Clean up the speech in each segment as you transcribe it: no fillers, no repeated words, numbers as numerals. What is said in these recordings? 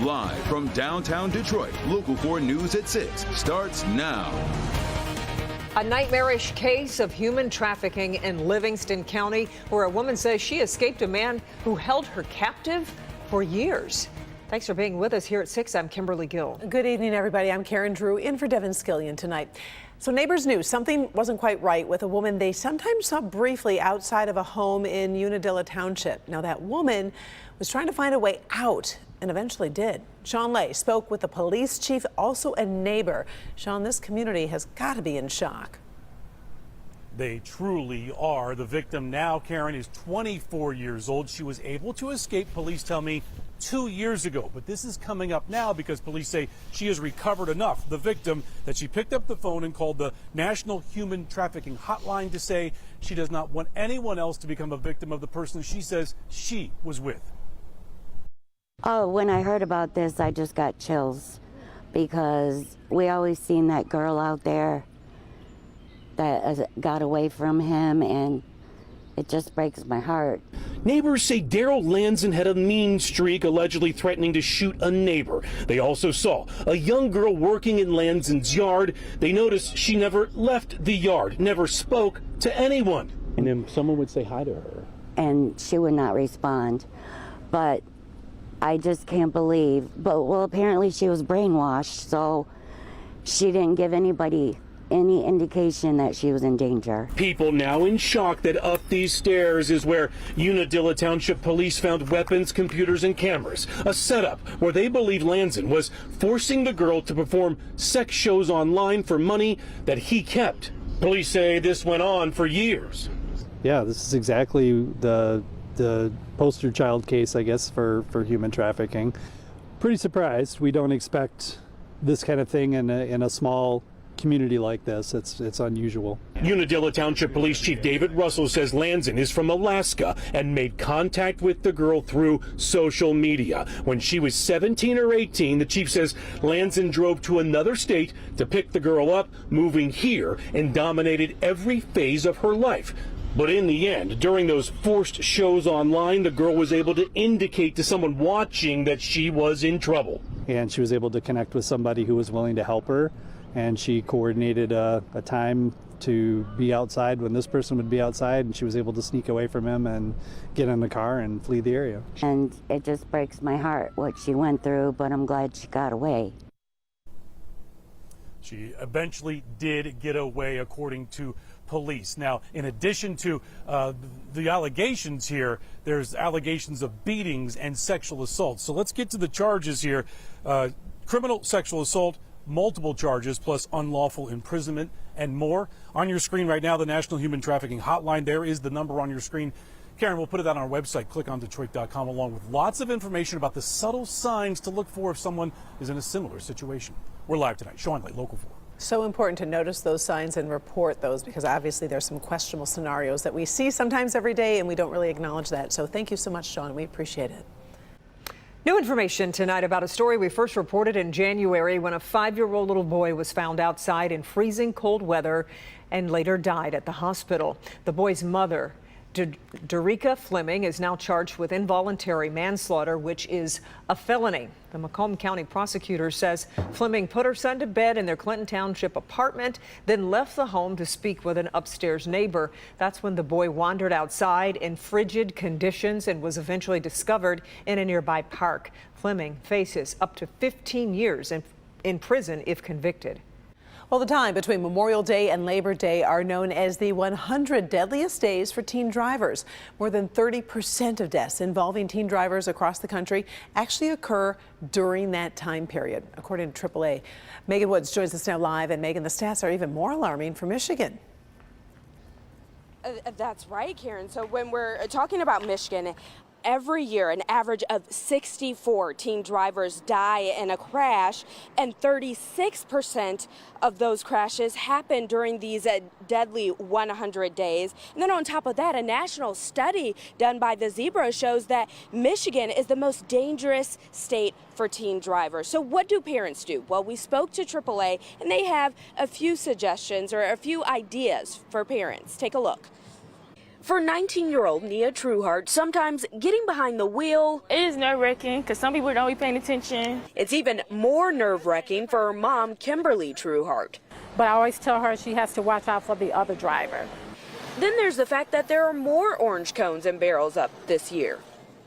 Live from downtown Detroit, Local 4 News at 6 starts now. A nightmarish case of human trafficking in Livingston County, where a woman says she escaped a man who held her captive for years. Thanks for being with us here at 6. I'm Kimberly Gill. Good evening, everybody. I'm Karen Drew, in for Devin Skillion tonight. So neighbors knew something wasn't quite right with a woman they sometimes saw briefly outside of a home in Unadilla Township. Now, that woman was trying to find a way out and eventually did. Sean Lay spoke with the police chief, also a neighbor. Sean, this community has got to be in shock. They truly are. The victim now, Karen, is 24 years old. She was able to escape, police tell me, 2 years ago. But this is coming up now because police say she has recovered enough, the victim, that she picked up the phone and called the National Human Trafficking Hotline to say she does not want anyone else to become a victim of the person she says she was with. Oh, when I heard about this, I just got chills because we always seen that girl out there that got away from him, and it just breaks my heart. Neighbors say Daryl Lanzin had a mean streak, allegedly threatening to shoot a neighbor. They also saw a young girl working in Lanzin's yard. They noticed she never left the yard, never spoke to anyone. And then someone would say hi to her. And she would not respond. But I just can't believe. But, well, apparently she was brainwashed, so she didn't give anybody any indication that she was in danger. People now in shock that up these stairs is where Unadilla Township police found weapons, computers, and cameras. A setup where they believe Lanzin was forcing the girl to perform sex shows online for money that he kept. Police say this went on for years. Yeah, this is exactly the poster child case, I guess, for human trafficking. Pretty surprised. We don't expect this kind of thing in a small community like this. It's unusual. Unadilla Township Police Chief David Russell says Lanzin is from Alaska and made contact with the girl through social media. When she was 17 or 18, the chief says Lanzin drove to another state to pick the girl up, moving here, and dominated every phase of her life. But in the end, during those forced shows online, the girl was able to indicate to someone watching that she was in trouble. And she was able to connect with somebody who was willing to help her, and she coordinated a time to be outside when this person would be outside, and she was able to sneak away from him and get in the car and flee the area. And it just breaks my heart what she went through, but I'm glad she got away. She eventually did get away, according to police. Now, in addition to the allegations here, there's allegations of beatings and sexual assault. So let's get to the charges here. Criminal sexual assault, multiple charges, plus unlawful imprisonment and more. On your screen right now, the National Human Trafficking Hotline. There is the number on your screen. Karen, we'll put it out on our website. Click on Detroit.com, along with lots of information about the subtle signs to look for if someone is in a similar situation. We're live tonight. Sean Lay, Local 4. So important to notice those signs and report those, because obviously there's some questionable scenarios that we see sometimes every day, and we don't really acknowledge that. So thank you so much, Sean. We appreciate it. New information tonight about a story we first reported in January when a 5-year-old little boy was found outside in freezing cold weather and later died at the hospital. The boy's mother, Derica Fleming, is now charged with involuntary manslaughter, which is a felony. The Macomb County prosecutor says Fleming put her son to bed in their Clinton Township apartment, then left the home to speak with an upstairs neighbor. That's when the boy wandered outside in frigid conditions and was eventually discovered in a nearby park. Fleming faces up to 15 years in prison if convicted. Well, the time between Memorial Day and Labor Day are known as the 100 deadliest days for teen drivers. More than 30% of deaths involving teen drivers across the country actually occur during that time period, according to AAA. Megan Woods joins us now live. And Megan, the stats are even more alarming for Michigan. That's right, Karen. So when we're talking about Michigan, every year, an average of 64 teen drivers die in a crash, and 36% of those crashes happen during these deadly 100 days. And then on top of that, a national study done by the Zebra shows that Michigan is the most dangerous state for teen drivers. So what do parents do? Well, we spoke to AAA, and they have a few suggestions or a few ideas for parents. Take a look. For 19-year-old Nia Trueheart, sometimes getting behind the wheel, it is nerve-wracking because some people don't be paying attention. It's even more nerve-wracking for her mom, Kimberly Trueheart. But I always tell her she has to watch out for the other driver. Then there's the fact that there are more orange cones and barrels up this year.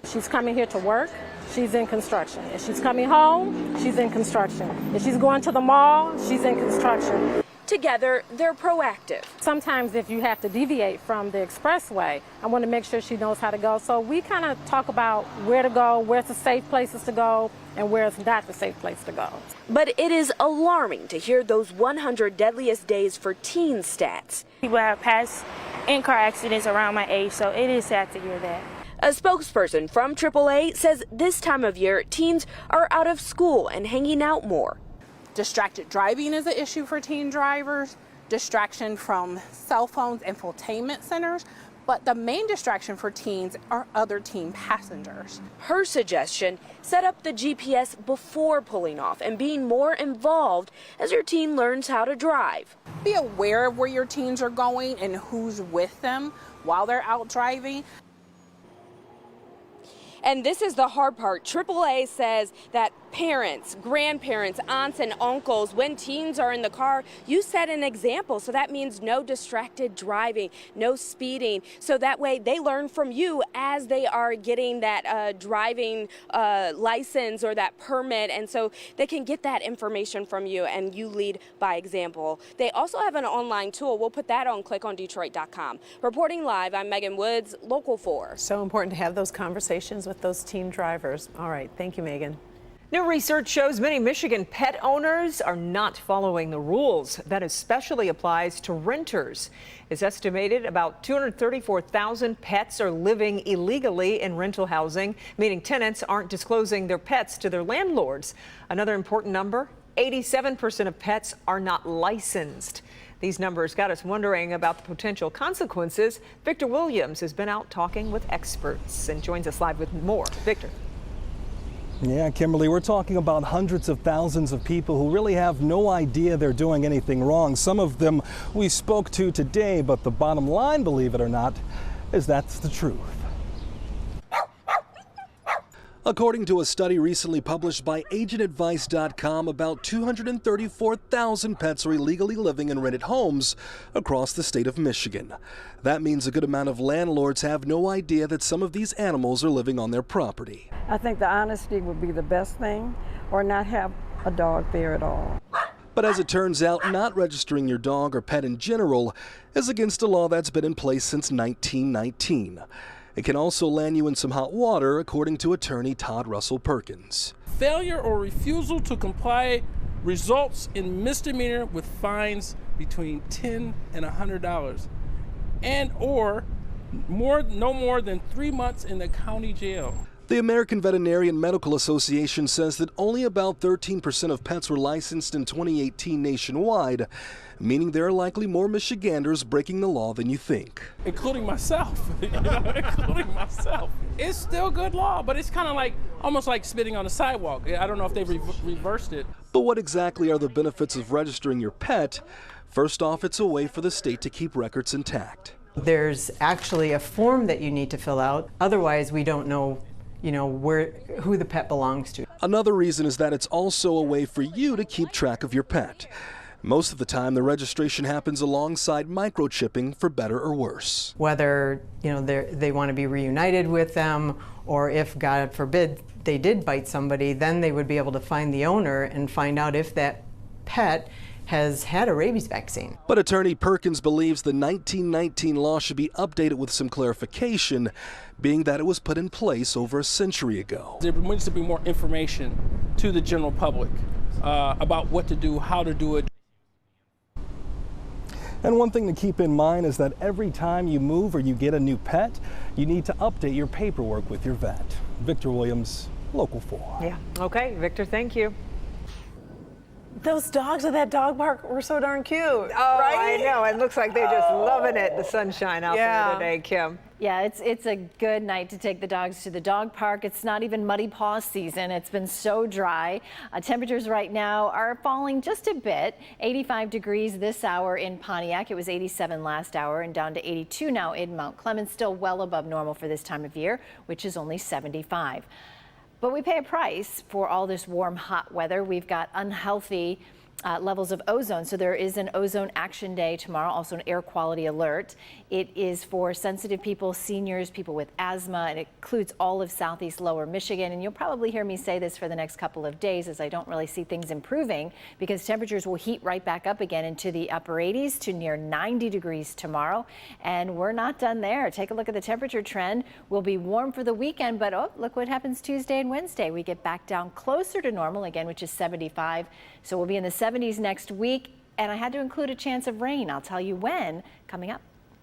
She's coming here to work, she's in construction. If she's coming home, she's in construction. If she's going to the mall, she's in construction. Together, they're proactive. Sometimes if you have to deviate from the expressway, I want to make sure she knows how to go. So we kind of talk about where to go, where's the safe places to go, and where's not the safe place to go. But it is alarming to hear those 100 deadliest days for teen stats. People have passed in car accidents around my age, so it is sad to hear that. A spokesperson from AAA says this time of year, teens are out of school and hanging out more. Distracted driving is an issue for teen drivers, distraction from cell phones, infotainment centers, but the main distraction for teens are other teen passengers. Her suggestion, set up the GPS before pulling off and being more involved as your teen learns how to drive. Be aware of where your teens are going and who's with them while they're out driving. And this is the hard part. AAA says that parents, grandparents, aunts, and uncles, when teens are in the car, you set an example. So that means no distracted driving, no speeding. So that way they learn from you as they are getting that driving license or that permit. And so they can get that information from you and you lead by example. They also have an online tool. We'll put that on clickondetroit.com. Reporting live, I'm Megan Woods, Local 4. So important to have those conversations with those teen drivers. All right, thank you, Megan. New research shows many Michigan pet owners are not following the rules. That especially applies to renters. It's estimated about 234,000 pets are living illegally in rental housing, meaning tenants aren't disclosing their pets to their landlords. Another important number, 87% of pets are not licensed. These numbers got us wondering about the potential consequences. Victor Williams has been out talking with experts and joins us live with more. Victor. Yeah, Kimberly, we're talking about hundreds of thousands of people who really have no idea they're doing anything wrong. Some of them we spoke to today, but the bottom line, believe it or not, is that's the truth. According to a study recently published by agentadvice.com, about 234,000 pets are illegally living in rented homes across the state of Michigan. That means a good amount of landlords have no idea that some of these animals are living on their property. I think the honesty would be the best thing, or not have a dog there at all. But as it turns out, not registering your dog or pet in general is against a law that's been in place since 1919. It can also land you in some hot water, according to attorney Todd Russell Perkins. Failure or refusal to comply results in misdemeanor with fines between $10 and $100, and or no more than 3 months in the county jail. The American Veterinarian Medical Association says that only about 13% of pets were licensed in 2018 nationwide, meaning there are likely more Michiganders breaking the law than you think. Including myself, including myself. It's still good law, but it's kind of like, almost like spitting on a sidewalk. I don't know if they've reversed it. But what exactly are the benefits of registering your pet? First off, it's a way for the state to keep records intact. There's actually a form that you need to fill out. Otherwise, we don't know who the pet belongs to. Another reason is that it's also a way for you to keep track of your pet. Most of the time, the registration happens alongside microchipping, for better or worse. Whether they want to be reunited with them, or if, God forbid, they did bite somebody, then they would be able to find the owner and find out if that pet has had a rabies vaccine. But attorney Perkins believes the 1919 law should be updated with some clarification, being that it was put in place over a century ago. There needs to be more information to the general public about what to do, how to do it. And one thing to keep in mind is that every time you move or you get a new pet, you need to update your paperwork with your vet. Victor Williams, Local 4. Yeah. Okay, Victor, thank you. Those dogs at that dog park were so darn cute. Oh, right? I know. It looks like they're just loving it, the sunshine out there today, Kim. Yeah, it's a good night to take the dogs to the dog park. It's not even muddy paw season. It's been so dry. Temperatures right now are falling just a bit. 85 degrees this hour in Pontiac. It was 87 last hour and down to 82 now in Mount Clemens. Still well above normal for this time of year, which is only 75. But we pay a price for all this warm, hot weather. We've got unhealthy levels of ozone. So there is an ozone action day tomorrow, also an air quality alert. It is for sensitive people, seniors, people with asthma. It includes all of southeast lower Michigan. And you'll probably hear me say this for the next couple of days, as I don't really see things improving, because temperatures will heat right back up again into the upper 80s to near 90 degrees tomorrow. And we're not done there. Take a look at the temperature trend. We'll be warm for the weekend, but oh, look what happens Tuesday and Wednesday. We get back down closer to normal again, which is 75. So we'll be in the 70s next week. And I had to include a chance of rain. I'll tell you when coming up.